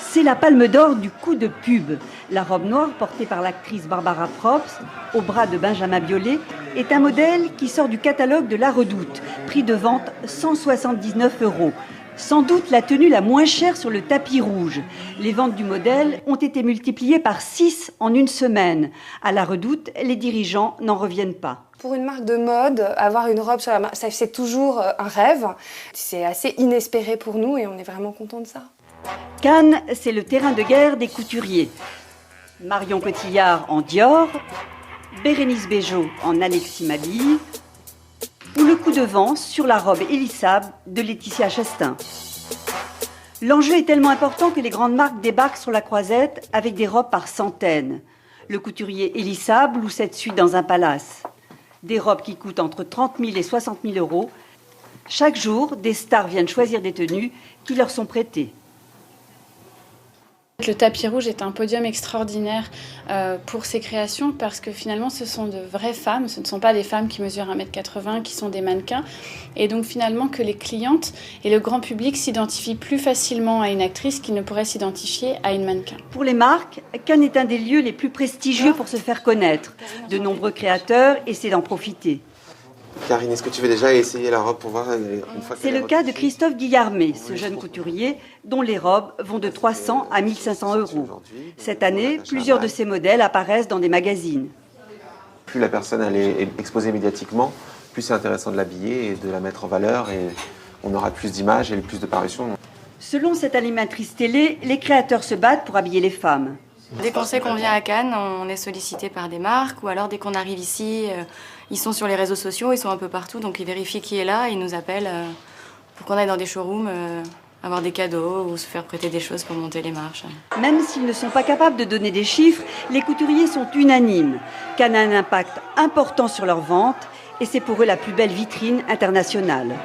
C'est la palme d'or du coup de pub. La robe noire portée par l'actrice Barbara Probst, au bras de Benjamin Biolay, est un modèle qui sort du catalogue de La Redoute. Prix de vente 179 €. Sans doute la tenue la moins chère sur le tapis rouge. Les ventes du modèle ont été multipliées par 6 en une semaine. À La Redoute, les dirigeants n'en reviennent pas. Pour une marque de mode, avoir une robe sur la main, c'est toujours un rêve. C'est assez inespéré pour nous et on est vraiment contents de ça. Cannes, c'est le terrain de guerre des couturiers. Marion Cotillard en Dior, Bérénice Bejo en Alexis Mabille, ou le coup de vent sur la robe élissable de Laetitia Chastain. L'enjeu est tellement important que les grandes marques débarquent sur la croisette avec des robes par centaines. Le couturier élissable loue cette suite dans un palace. Des robes qui coûtent entre 30 000 et 60 000 €. Chaque jour, des stars viennent choisir des tenues qui leur sont prêtées. Le tapis rouge est un podium extraordinaire pour ces créations parce que finalement ce sont de vraies femmes, ce ne sont pas des femmes qui mesurent 1,80 m qui sont des mannequins et donc finalement que les clientes et le grand public s'identifient plus facilement à une actrice qu'ils ne pourraient s'identifier à une mannequin. Pour les marques, Cannes est un des lieux les plus prestigieux pour se faire connaître. De nombreux créateurs essaient d'en profiter. Karine, est-ce que tu veux déjà essayer la robe pour voir une fois que C'est le cas de Christophe Guillarmet, ce jeune couturier dont les robes vont de 300 à 1 500 €. Cette année, plusieurs de ces modèles apparaissent dans des magazines. Plus la personne elle est exposée médiatiquement, plus c'est intéressant de l'habiller et de la mettre en valeur et on aura plus d'images et plus de parutions. Selon cette animatrice télé, les créateurs se battent pour habiller les femmes. Dès qu'on sait qu'on vient à Cannes, on est sollicité par des marques ou alors dès qu'on arrive ici, ils sont sur les réseaux sociaux, ils sont un peu partout, donc ils vérifient qui est là, ils nous appellent pour qu'on aille dans des showrooms, avoir des cadeaux ou se faire prêter des choses pour monter les marches. Même s'ils ne sont pas capables de donner des chiffres, les couturiers sont unanimes. Cannes a un impact important sur leurs ventes et c'est pour eux la plus belle vitrine internationale.